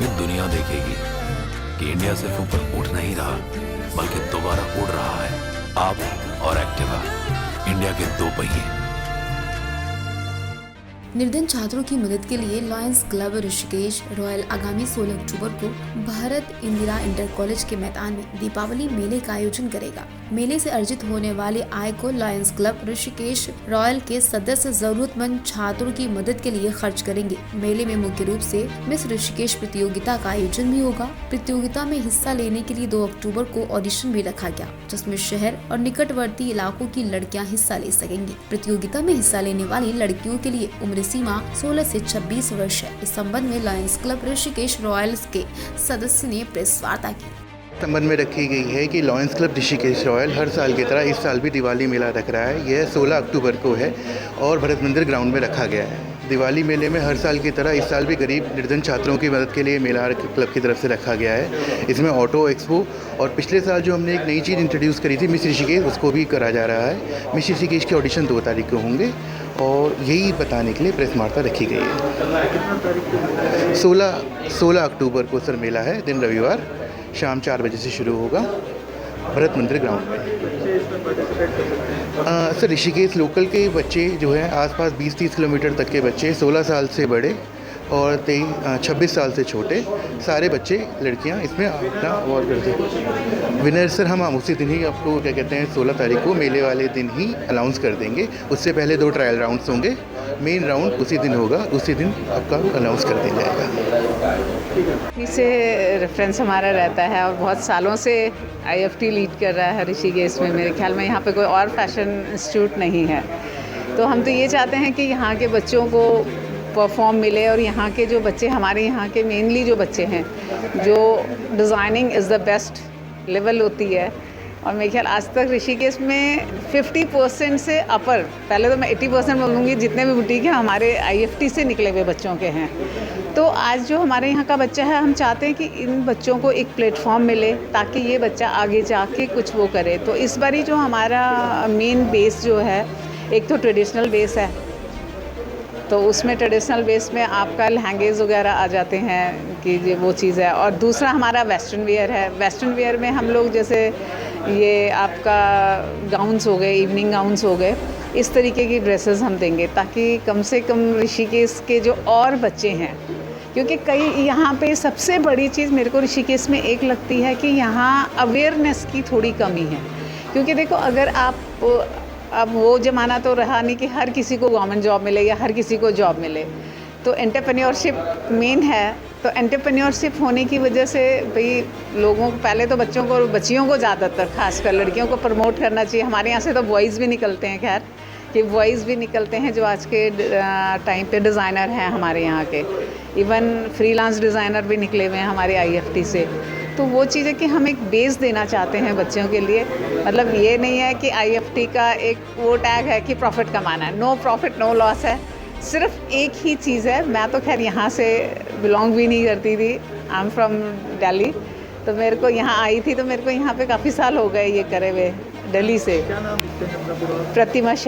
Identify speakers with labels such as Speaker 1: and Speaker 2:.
Speaker 1: फिर दुनिया देखेगी कि इंडिया सिर्फ ऊपर उठ नहीं रहा बल्कि दोबारा उड़ रहा है। आप और एक्टिवा, इंडिया के दो पहिए।
Speaker 2: निर्धन छात्रों की मदद के लिए लायंस क्लब ऋषिकेश रॉयल आगामी 16 अक्टूबर को भारत इंदिरा इंटर कॉलेज के मैदान में दीपावली मेले का आयोजन करेगा। मेले से अर्जित होने वाले आय को लायंस क्लब ऋषिकेश रॉयल के सदस्य जरूरतमंद छात्रों की मदद के लिए खर्च करेंगे। मेले में मुख्य रूप से मिस ऋषिकेश प्रतियोगिता का आयोजन भी होगा। प्रतियोगिता में हिस्सा लेने के लिए 2 अक्टूबर को ऑडिशन भी रखा गया, जिसमें शहर और निकटवर्ती इलाकों की लड़कियां हिस्सा ले सकेंगी। प्रतियोगिता में हिस्सा लेने वाली लड़कियों के लिए उम्र सीमा 16 से 26 वर्ष है। इस संबंध में लायंस क्लब ऋषिकेश रॉयल्स के सदस्य ने प्रेस वार्ता की।
Speaker 3: संबंध में रखी गई है कि लायंस क्लब ऋषिकेश रॉयल हर साल की तरह इस साल भी दिवाली मेला रख रहा है। यह 16 अक्टूबर को है और भरत मंदिर ग्राउंड में रखा गया है। दिवाली मेले में हर साल की तरह इस साल भी गरीब निर्धन छात्रों की मदद के लिए मेला क्लब की तरफ से रखा गया है। इसमें ऑटो एक्सपो और पिछले साल जो हमने एक नई चीज़ इंट्रोड्यूस करी थी मिस ऋषिकेश, उसको भी करा जा रहा है। मिस ऋषिकेश के ऑडिशन 2 तारीख को होंगे और यही बताने के लिए प्रेस वार्ता रखी गई है। 16 अक्टूबर को सर मेला है, दिन रविवार, शाम 4 बजे से शुरू होगा भरत मंदिर ग्राउंड में। सर ऋषिकेश लोकल के बच्चे जो हैं आसपास 20-30 किलोमीटर तक के बच्चे, 16 साल से बड़े और 26 साल से छोटे, सारे बच्चे लड़कियां इसमें अपना अवार्ड करते हैं। विनर सर हम उसी दिन ही आपको क्या कहते हैं 16 तारीख को मेले वाले दिन ही अनाउंस कर देंगे। उससे पहले 2 ट्रायल राउंड्स होंगे, मेन राउंड उसी दिन होगा, उसी दिन आपका अनाउंस कर दिया जाएगा।
Speaker 4: इससे रेफरेंस हमारा रहता है और बहुत सालों से IFT लीड कर रहा है ऋषिकेश में। मेरे ख्याल में यहाँ पे कोई और फैशन इंस्टीट्यूट नहीं है, तो हम तो ये चाहते हैं कि यहाँ के बच्चों को परफॉर्म मिले और यहाँ के जो बच्चे, हमारे यहाँ के मेनली जो बच्चे हैं, जो designing is the best level होती है। और मेरे ख्याल आज तक ऋषिकेश में 50% से अपर, पहले तो मैं 80% बोलूँगी, जितने भी बुटीक हैं हमारे IFT से निकले हुए बच्चों के हैं। तो आज जो हमारे यहाँ का बच्चा है, हम चाहते हैं कि इन बच्चों को एक प्लेटफॉर्म मिले ताकि ये बच्चा आगे जाके कुछ वो करे। तो इस बारी जो हमारा मेन बेस जो है, एक तो ट्रेडिशनल बेस है, तो उसमें ट्रेडिशनल बेस में आपका लहंगेज वगैरह आ जाते हैं कि वो चीज़ है। और दूसरा हमारा वेस्टर्न वेयर है। वेस्टर्न वेयर में हम लोग जैसे ये आपका गाउन्स हो गए, इवनिंग गाउन्स हो गए, इस तरीके की ड्रेसेस हम देंगे ताकि कम से कम ऋषिकेश के जो और बच्चे हैं, क्योंकि कई यहाँ पे सबसे बड़ी चीज़ मेरे को ऋषिकेश में एक लगती है कि यहाँ अवेयरनेस की थोड़ी कमी है। क्योंकि देखो, अगर आप अब वो ज़माना तो रहा नहीं कि हर किसी को गवर्नमेंट जॉब मिले या हर किसी को जॉब मिले, तो एंटरप्रेन्योरशिप मेन है। तो एंटरप्रेन्योरशिप होने की वजह से भाई लोगों को, पहले तो बच्चों को, बच्चियों को ज़्यादातर खासकर लड़कियों को प्रमोट करना चाहिए। हमारे यहाँ से तो बॉयज़ भी निकलते हैं, खैर कि बॉयज़ भी निकलते हैं जो आज के टाइम पे डिज़ाइनर हैं हमारे यहाँ के। इवन फ्रीलांस डिज़ाइनर भी निकले हुए हैं हमारे IFT से। तो वो चीज़ है कि हम एक बेस देना चाहते हैं बच्चों के लिए। मतलब ये नहीं है कि IFT का एक वो टैग है कि प्रॉफिट कमाना है। नो प्रॉफिट नो लॉस है, सिर्फ एक ही चीज़ है। मैं तो खैर यहाँ से बिलोंग भी नहीं करती थी, आई एम फ्रॉम दिल्ली, तो मेरे को यहाँ आई थी, तो मेरे को यहाँ पे काफ़ी साल हो गए ये करे हुए, दिल्ली से। प्रतिमा।